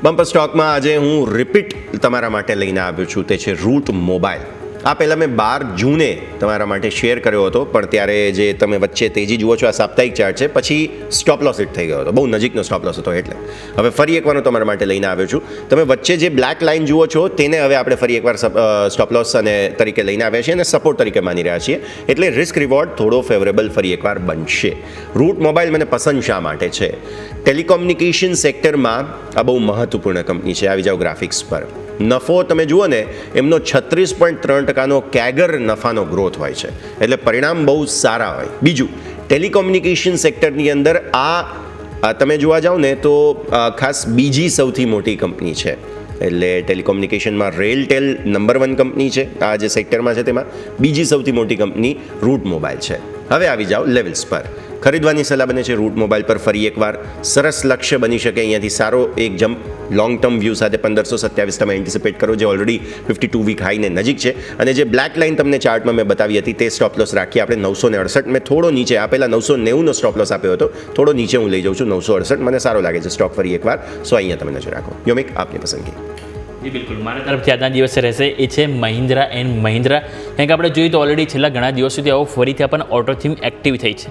Bumper સ્ટોકમાં આજે હું રિપીટ તમારા માટે લઈને આવ્યો છું, તે છે રૂટ મોબાઈલ. આ પહેલાં મેં 12 જૂને તમારા માટે શેર કર્યો હતો, પણ ત્યારે જે તમે વચ્ચે તેજી જુઓ છો આ સાપ્તાહિક ચાર્ટ છે, પછી સ્ટોપ લોસ હિટ થઈ ગયો હતો, બહુ નજીકનો સ્ટોપ લોસ હતો. એટલે હવે ફરી એકવાર હું તમારા માટે લઈને આવ્યો છું. તમે વચ્ચે જે બ્લેક લાઇન જુઓ છો તેને હવે આપણે ફરી એકવાર સ્ટોપ લોસ અને તરીકે લઈને આવ્યા છીએ અને સપોર્ટ તરીકે માની રહ્યા છીએ. એટલે રિસ્ક રિવોર્ડ થોડો ફેવરેબલ ફરી એકવાર બનશે. રૂટ મોબાઈલ મને પસંદ શા માટે છે? ટેલિકોમ્યુનિકેશન સેક્ટરમાં આ બહુ મહત્વપૂર્ણ કંપની છે. આવી જાઓ ગ્રાફિક્સ પર. નફો તમે જુઓ ને, એમનો 36.3% કેગર નફાનો ગ્રોથ હોય છે, એટલે પરિણામ બહુ સારા હોય. બીજું, ટેલિકોમ્યુનિકેશન સેક્ટરની અંદર આ તમે જોવા જાઓ ને તો ખાસ બીજી સૌથી મોટી કંપની છે. એટલે ટેલિકોમ્યુનિકેશનમાં રેલટેલ નંબર 1 કંપની છે, આ જે સેક્ટરમાં છે તેમાં બીજી સૌથી મોટી કંપની રૂટ મોબાઈલ છે. હવે આવી જાઓ લેવલ્સ પર. ખરીદવાની સલાહ બને છે રૂટ મોબાઈલ પર. ફરી એકવાર સરસ લક્ષ્ય બની શકે અહીંયાથી સારો એક જમ્પ લોંગ ટર્મ વ્યૂ સાથે 1527 તમે એન્ટિસિપેટ કરો, જે ઓલરેડી 52 વીક હાઈને નજીક છે. અને જે બ્લેક લાઇન તમને ચાર્ટમાં મેં બતાવી હતી તે સ્ટોપ લોસ રાખી આપણે 968. મેં થોડો નીચે આપેલા 990નો સ્ટોપ લોસ આપ્યો હતો, થોડો નીચે હું લઈ જાઉં છું 968. મને સારો લાગે છે સ્ટોક ફરી એકવાર, સો અહીંયા તમે નજર રાખો. યોમિક, આપની પસંદગી. જી બિલકુલ, મારા તરફથી આજના દિવસે રહેશે એ છે મહિન્દ્રા એન્ડ મહિન્દ્રા. કારણ કે આપણે જોઈએ તો ઓલરેડી છેલ્લા ઘણા દિવસ સુધી આવો ફરીથી આપણને ઓટો થીમ એક્ટિવ થઈ છે.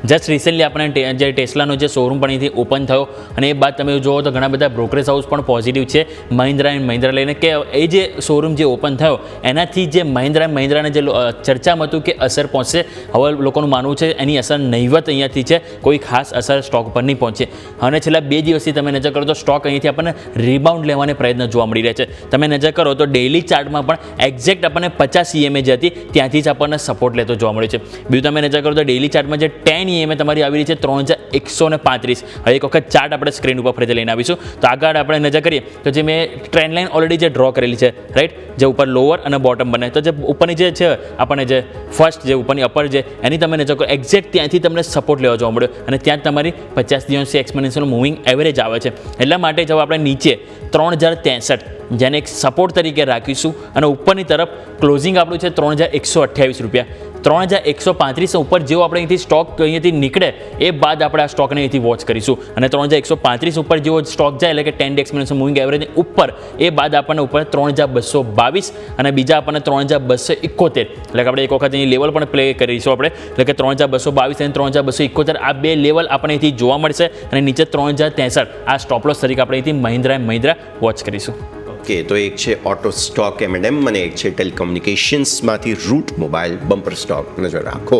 જસ્ટ રિસેન્ટલી આપણે જે ટેસ્લાનો જે શોરૂમ પણ અહીંથી ઓપન થયો, અને એ બાદ તમે જુઓ તો ઘણા બધા બ્રોકરેજ હાઉસ પણ પોઝિટિવ છે મહિન્દ્રા એન્ડ મહિન્દ્રા લઈને, કે એ જે શોરૂમ જે ઓપન થયો એનાથી જે મહિન્દ્રાને જે ચર્ચામાં હતું કે અસર પહોંચશે, હવે લોકોનું માનવું છે એની અસર નહિવત અહીંયાથી છે, કોઈ ખાસ અસર સ્ટોક પર નહીં પહોંચે. અને છેલ્લા 2 દિવસથી તમે નજર કરો તો સ્ટોક અહીંયાથી આપણને રિબાઉન્ડ લેવાને પ્રયત્ન જોવા મળી રહ્યા છે. તમે નજર કરો તો ડેઇલી ચાર્ટમાં પણ એક્ઝેક્ટ આપણને 50 EMA જે હતી ત્યાંથી જ આપણને સપોર્ટ લેતો જોવા મળ્યો છે. બીજું તમે નજર કરો તો ડેઇલી ચાર્ટમાં જે 10 EMA તમારી આવી રહી છે 3135. હવે એક વખત ચાર્ટ આપણે સ્ક્રીન ઉપર ફરીથી લઈને આવીશું. તો આગળ આપણે નજર કરીએ તો જે મેં ટ્રેન્ડ લાઇન ઓલરેડી જે ડ્રો કરેલી છે, રાઈટ, જે ઉપર લોઅર અને બોટમ બને, તો જે ઉપરની જે છે આપણને જે ફર્સ્ટ જે ઉપરની અપર છે એની તમે નજર કરો એક્ઝેક્ટ ત્યાંથી તમને સપોર્ટ લેવા જોવા મળ્યો, અને ત્યાં જ તમારી 50 દિવસથી એક્સપોનેન્શિયલ મૂવિંગ એવરેજ આવે છે. એટલા માટે જો આપણે નીચે 3063 જેને એક સપોર્ટ તરીકે રાખીશું, અને ઉપરની તરફ ક્લોઝિંગ આપણું છે 3128 રૂપિયા. 3135 ઉપર જેવો આપણે અહીંથી સ્ટોક અહીંયાથી નીકળે એ બાદ આપણે આ સ્ટોકને અહીંથી વોચ કરીશું. અને 3135 ઉપર જેવો સ્ટોક જાય, એટલે કે 10 ડે એક્સપોનેન્શિયલ મૂવિંગ એવરેજ ઉપર, એ બાદ આપણને ઉપર 3222 અને બીજા આપણને 3271, એટલે કે આપણે એક વખત અહીં લેવલ પણ પ્લે કરીશું આપણે, એટલે કે 3222 અને 3271 આ બે લેવલ આપણે અહીંથી જોવા મળશે, અને નીચે 3063 આ સ્ટોપ લોસ તરીકે આપણે અહીંથી મહિન્દ્રા વોચ કરીશું. ઓકે, તો એક છે ઓટો સ્ટોક M&M અને એક છે ટેલિકોમ્યુનિકેશન્સમાંથી રૂટ મોબાઈલ બમ્પર સ્ટોક. નજર રાખો.